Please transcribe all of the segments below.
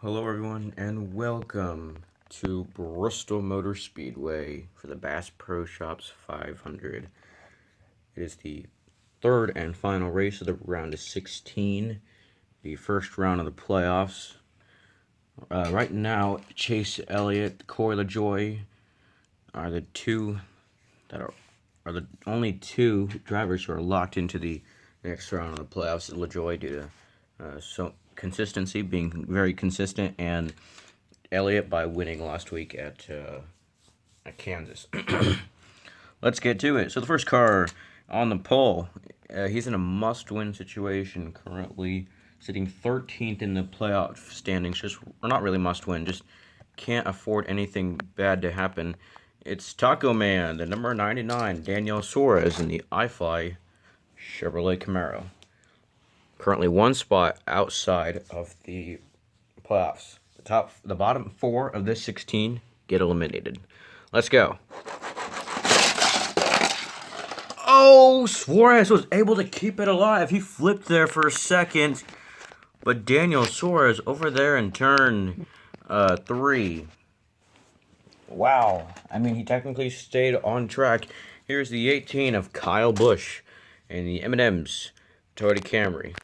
Hello everyone and welcome to Bristol Motor Speedway for the Bass Pro Shops 500. It is the third and final race of the round of 16, the first round of the playoffs. Right now, Chase Elliott, Corey LaJoie are the only two drivers who are locked into the next round of the playoffs. LaJoie due to consistency, being very consistent, and Elliott by winning last week at Kansas. Let's get to it. So the first car on the pole, he's in a must-win situation currently, sitting 13th in the playoff standings. Not really must-win, just can't afford anything bad to happen. It's Taco Man, the number 99, Daniel Suarez in the iFly Chevrolet Camaro. Currently one spot outside of the playoffs. The bottom four of this 16 get eliminated. Let's go. Oh, Suarez was able to keep it alive. He flipped there for a second, but Daniel Suarez over there in turn 3. Wow. I mean, he technically stayed on track. Here's the 18 of Kyle Busch and the M&M's Toyota Camry.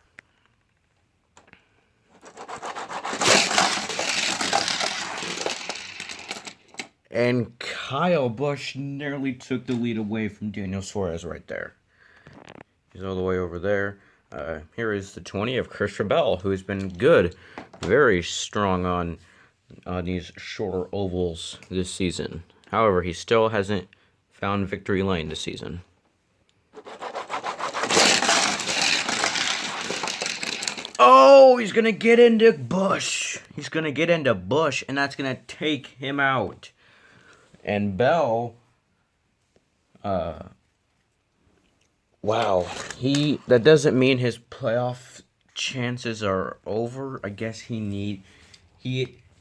And Kyle Busch nearly took the lead away from Daniel Suarez right there. He's all the way over there. Here is the 20 of Christopher Bell, who has been good, very strong on these shorter ovals this season. However, he still hasn't found victory lane this season. Oh, he's going to get into Busch. He's going to get into Busch, and that's going to take him out. And Bell, wow, that doesn't mean his playoff chances are over. I guess he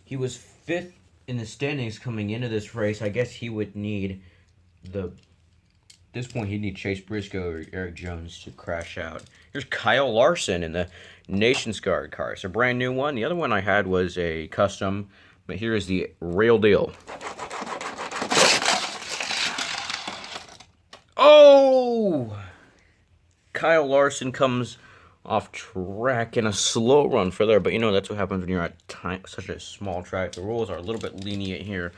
was 5th in the standings coming into this race. I guess he would need at this point he'd need Chase Briscoe or Eric Jones to crash out. Here's Kyle Larson in the Nation's Guard car. It's a brand new one. The other one I had was a custom, but here is the real deal. Oh! Kyle Larson comes off track in a slow run for there, but you know that's what happens when you're at such a small track. The rules are a little bit lenient here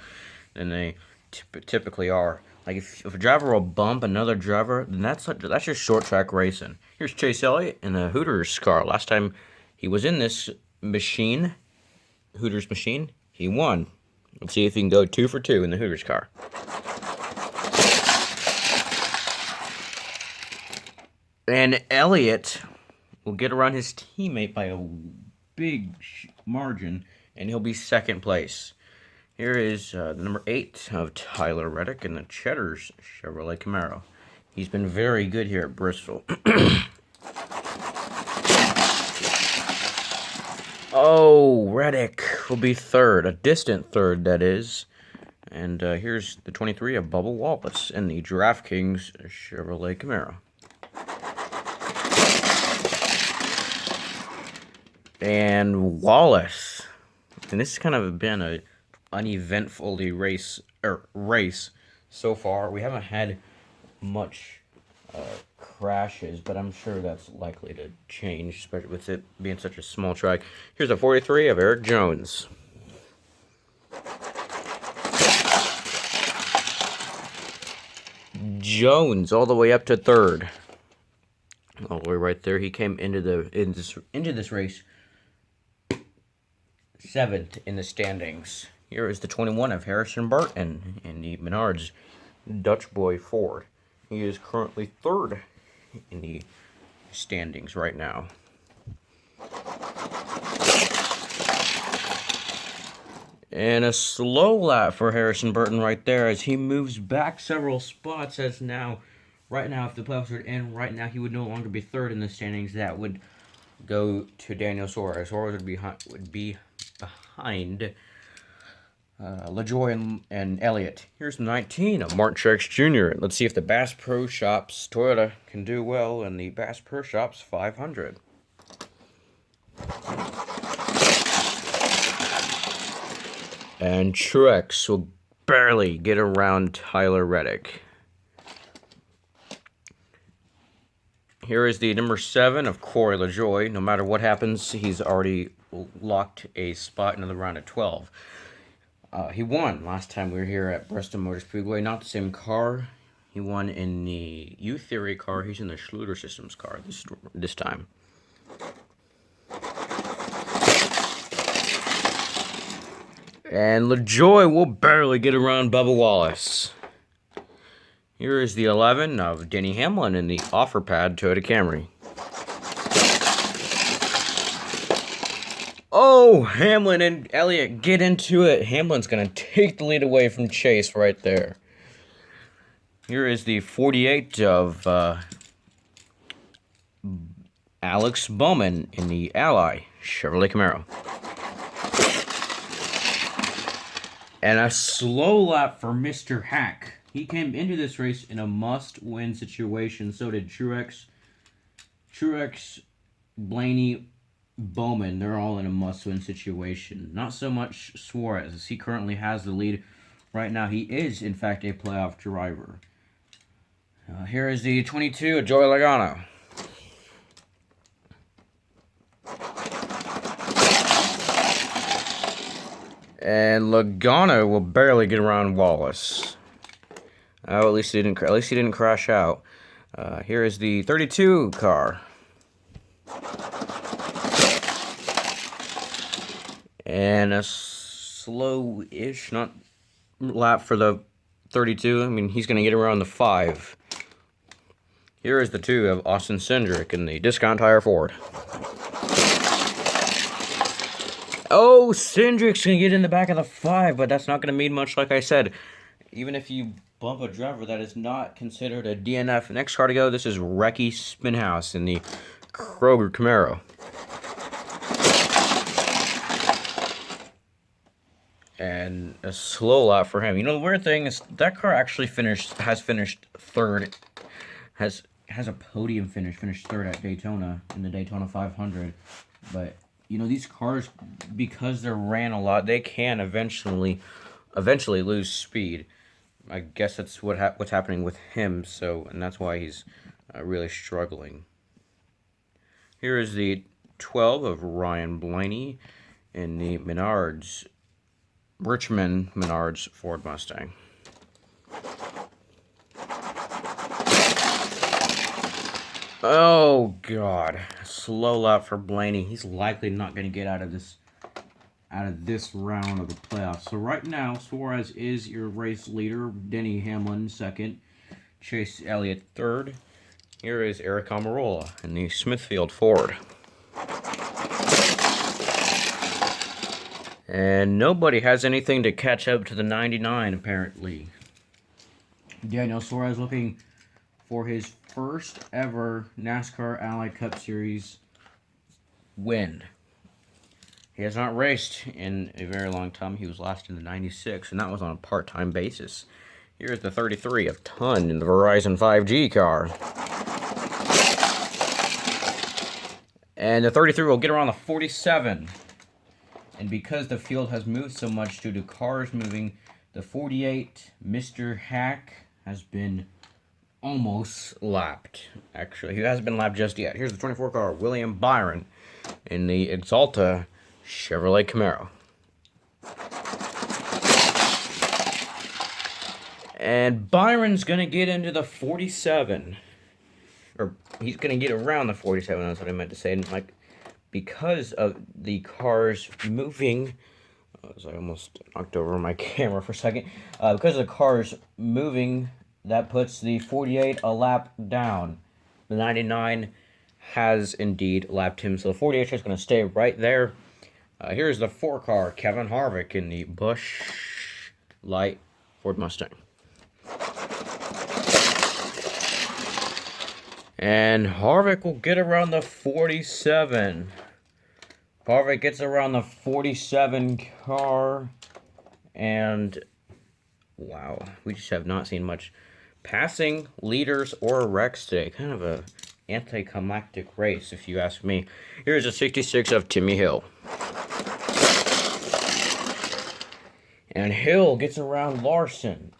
than they typically are. Like if a driver will bump another driver, then that's just short track racing. Here's Chase Elliott in the Hooters car. Last time he was in this machine, Hooters machine, he won. Let's see if he can go 2 for 2 in the Hooters car. And Elliott will get around his teammate by a big margin, and he'll be second place. Here is the number 8 of Tyler Reddick in the Cheddar's Chevrolet Camaro. He's been very good here at Bristol. Oh, Reddick will be third, a distant third, that is. And here's the 23 of Bubba Wallace in the DraftKings Chevrolet Camaro. And Wallace, and this has kind of been a uneventfully race so far. We haven't had much crashes, but I'm sure that's likely to change, especially with it being such a small track. Here's a 43 of Eric Jones. Jones all the way up to third. All the way right there. He came into this race 7th in the standings. Here is the 21 of Harrison Burton in the Menards Dutch Boy Ford. He is currently 3rd in the standings right now. And a slow lap for Harrison Burton right there as he moves back several spots. Right now, if the playoffs were to end right now, he would no longer be 3rd in the standings. That would go to Daniel Suarez. Suarez would be behind LaJoie and Elliott. Here's 19 of Martin Truex Jr. Let's see if the Bass Pro Shops Toyota can do well in the Bass Pro Shops 500. And Truex will barely get around Tyler Reddick. Here is the number 7 of Corey LaJoie. No matter what happens, he's already locked a spot into the round of 12. He won last time we were here at Bristol Motor Speedway. Not the same car. He won in the U-Theory car. He's in the Schluter Systems car this time. And LaJoie will barely get around Bubba Wallace. Here is the 11 of Denny Hamlin in the offer pad Toyota Camry. Oh, Hamlin and Elliott get into it. Hamlin's going to take the lead away from Chase right there. Here is the 48 of Alex Bowman in the Ally Chevrolet Camaro. And a slow lap for Mr. Hack. He came into this race in a must-win situation. So did Truex, Blainey, Bowman. They're all in a must-win situation. Not so much Suarez, as he currently has the lead. Right now, he is, in fact, a playoff driver. Here is the 22 of Joey Legano. And Legano will barely get around Wallace. Oh, at least he didn't crash out. Here is the 32 car. And a slow-ish, not lap for the 32. I mean, he's going to get around the 5. Here is the 2 of Austin Cindric in the Discount Tire Ford. Oh, Cindric's going to get in the back of the 5, but that's not going to mean much, like I said. Even if you bump a driver, that is not considered a DNF. Next car to go, this is Recky Spinhouse in the Kroger Camaro. And a slow lap for him. You know, the weird thing is that car actually has finished third, has a podium finish, finished third at Daytona in the Daytona 500. But you know, these cars, because they're ran a lot, they can eventually lose speed. I guess that's what's happening with him. And that's why he's really struggling. Here is the 12 of Ryan Blainey in the Richmond Menards Ford Mustang. Oh, God. Slow lap for Blainey. He's likely not going to get out of this round of the playoffs. So right now, Suarez is your race leader. Denny Hamlin second. Chase Elliott third. Here is Eric Almirola in the Smithfield Ford. And nobody has anything to catch up to the 99, apparently. Daniel Suarez looking for his first ever NASCAR Allied Cup Series win. He has not raced in a very long time. He was last in the 96, and that was on a part-time basis. Here's the 33 of Ton in the Verizon 5G car. And the 33 will get around the 47. And because the field has moved so much due to cars moving, the 48, Mr. Hack, has been almost lapped. Actually, he hasn't been lapped just yet. Here's the 24 car, William Byron, in the Exalta Chevrolet Camaro. And Byron's going to get into the 47. Or he's going to get around the 47, that's what I meant to say. And because of the cars moving, I almost knocked over my camera for a second. Because of the cars moving, that puts the 48 a lap down. The 99 has indeed lapped him, so the 48 is going to stay right there. Here's the 4 car, Kevin Harvick in the Busch Light Ford Mustang. And Harvick will get around the 47. Harvick gets around the 47 car. And, wow, we just have not seen much passing, leaders, or wrecks today. Kind of a anticlimactic race, if you ask me. Here's a 66 of Timmy Hill. And Hill gets around Larson.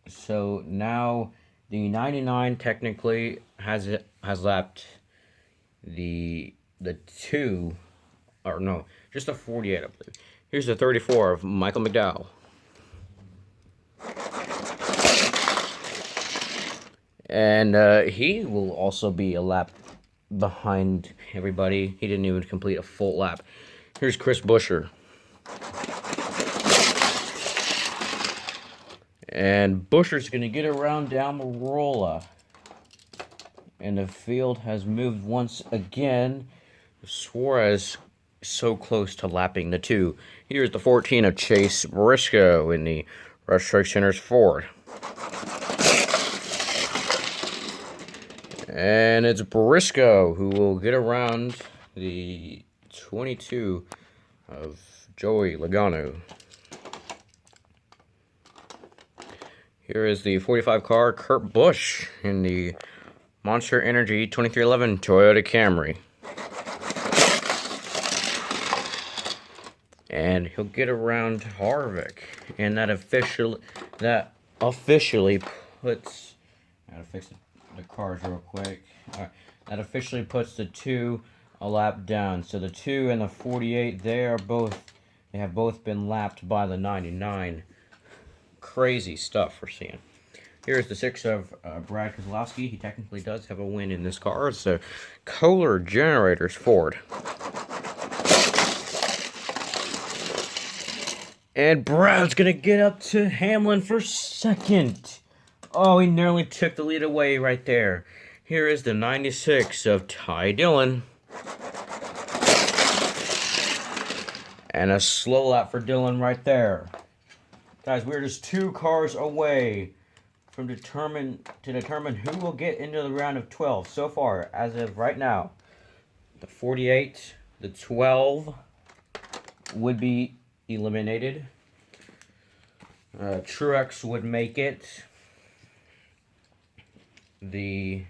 So now the 99 technically has lapped the 2, or no, just the 48, I believe. Here's the 34 of Michael McDowell. And he will also be a lap behind everybody. He didn't even complete a full lap. Here's Chris Buescher. And Buescher's going to get around Almirola. And the field has moved once again. Suarez so close to lapping the 2. Here's the 14 of Chase Briscoe in the Rush Strike Centers Ford. And it's Briscoe who will get around the 22 of Joey Legano. Here is the 45 car, Kurt Busch, in the Monster Energy 2311 Toyota Camry. And he'll get around Harvick. And that officially puts... I gotta fix the cars real quick. Alright, that officially puts the 2 a lap down. So the 2 and the 48, they have both been lapped by the 99. Crazy stuff we're seeing. Here's the 6 of Brad Keselowski. He technically does have a win in this car. It's a Kohler Generators Ford. And Brad's going to get up to Hamlin for second. Oh, he nearly took the lead away right there. Here is the 96 of Ty Dillon. And a slow lap for Dillon right there. Guys, we're just 2 cars away from determine who will get into the round of 12. So far, as of right now, the 48, the 12 would be eliminated. Truex would make it. The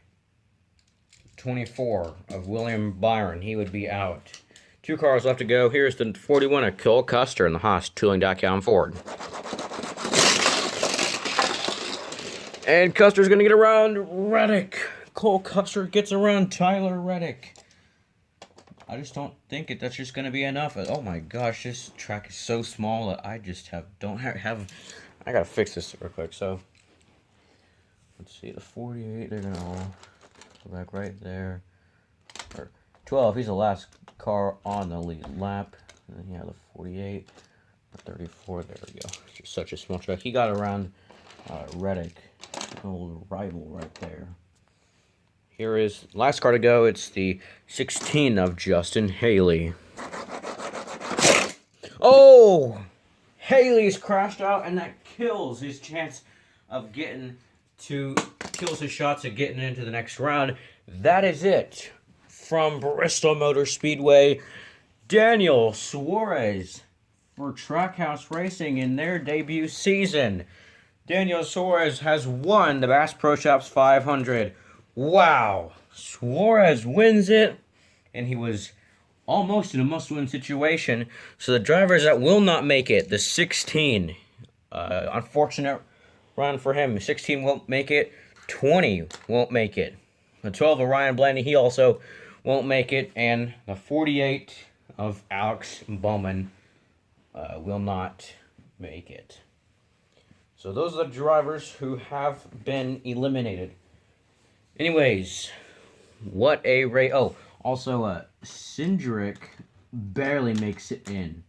24 of William Byron, he would be out. 2 cars left to go. Here's the 41 of Cole Custer in the Haas Tooling.com Ford. And Custer's going to get around Reddick. Cole Custer gets around Tyler Reddick. I just don't think that's just going to be enough. Oh my gosh, this track is so small that I just don't have. I got to fix this real quick. So, let's see, the 48, they're going to all go back right there. Or 12, he's the last car on the lead lap. And then you have the 48, the 34, there we go. It's just such a small track. He got around Reddick, an old rival right there. Here is last car to go. It's the 16 of Justin Haley. Oh! Haley's crashed out, and that kills his chance of kills his shots of getting into the next round. That is it from Bristol Motor Speedway. Daniel Suarez for Trackhouse Racing in their debut season. Daniel Suarez has won the Bass Pro Shops 500. Wow. Suarez wins it, and he was almost in a must-win situation. So the drivers that will not make it, the 16, unfortunate run for him. 16 won't make it. 20 won't make it. The 12 of Ryan Blainey, he also won't make it. And the 48 of Alex Bowman will not make it. So those are the drivers who have been eliminated. Anyways, what a race. Oh, also, Cindric barely makes it in.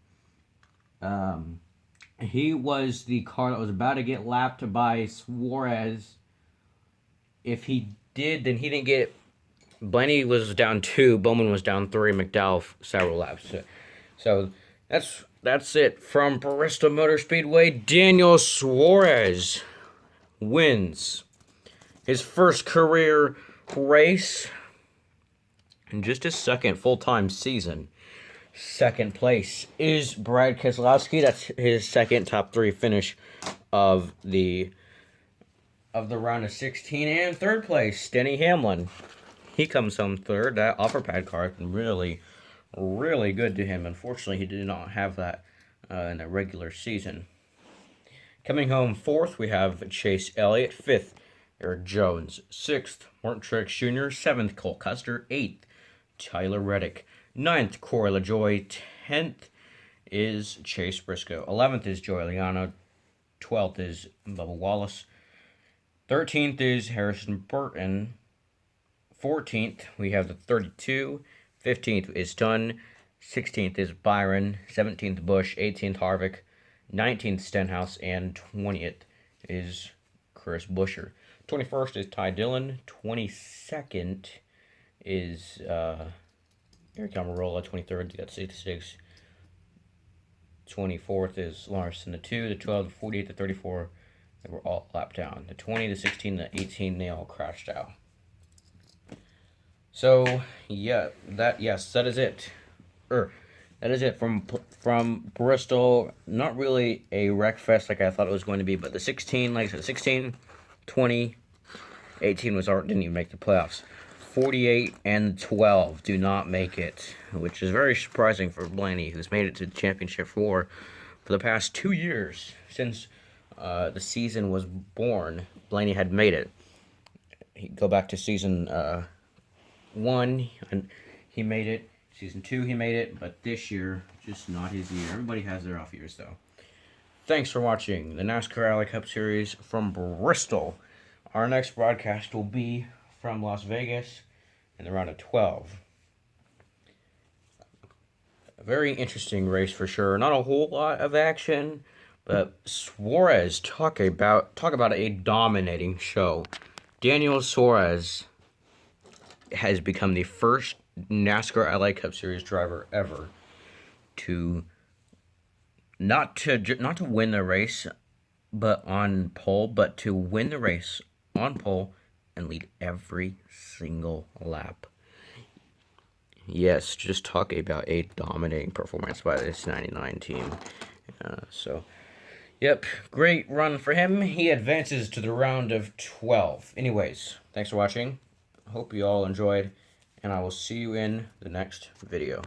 He was the car that was about to get lapped by Suarez. If he did, then he didn't get it. Blainey was down 2, Bowman was down 3, McDowell several laps. So that's it from Bristol Motor Speedway. Daniel Suarez wins his first career race in just his second full-time season. Second place is Brad Keselowski. That's his second top 3 finish of the round of 16. And third place, Denny Hamlin. He comes home third. That offer pad car has been really, really good to him. Unfortunately, he did not have that in the regular season. Coming home fourth, we have Chase Elliott. Fifth, Eric Jones. Sixth, Martin Truex Jr. Seventh, Cole Custer. Eighth, Tyler Reddick. Ninth, Corey LaJoie. 10th is Chase Briscoe. 11th is Joey Legano. 12th is Bubba Wallace. 13th is Harrison Burton. 14th, we have the 32. 15th is Dunn. 16th is Byron. 17th, Bush. 18th, Harvick. 19th, Stenhouse. And 20th is Chris Buescher. 21st is Ty Dillon. 22nd is Eric Almirola. 23rd, you got 66. 24th is Larson. The 2, the 12, the 48, the 34, they were all lapped down. The 20, the 16, the 18, they all crashed out. So, yeah, that is it. That is it from Bristol. Not really a wreck fest like I thought it was going to be, but the 16, like I said, 16, 20, 18 didn't even make the playoffs. 48 and 12 do not make it, which is very surprising for Blainey, who's made it to the championship for the past 2 years since the season was born. Blainey had made it. Go back to season 1, and he made it. Season 2, he made it, but this year, just not his year. Everybody has their off years, though. Thanks for watching the NASCAR Rally Cup Series from Bristol. Our next broadcast will be from Las Vegas in the round of 12. A very interesting race for sure. Not a whole lot of action, but Suarez, talk about a dominating show. Daniel Suarez has become the first NASCAR LA Cup Series driver ever to not to win the race, but on pole, but to win the race on pole and lead every single lap. Yes, just talk about a dominating performance by this 99 team. Yep, great run for him. He advances to the round of 12. Anyways, thanks for watching. Hope you all enjoyed, and I will see you in the next video.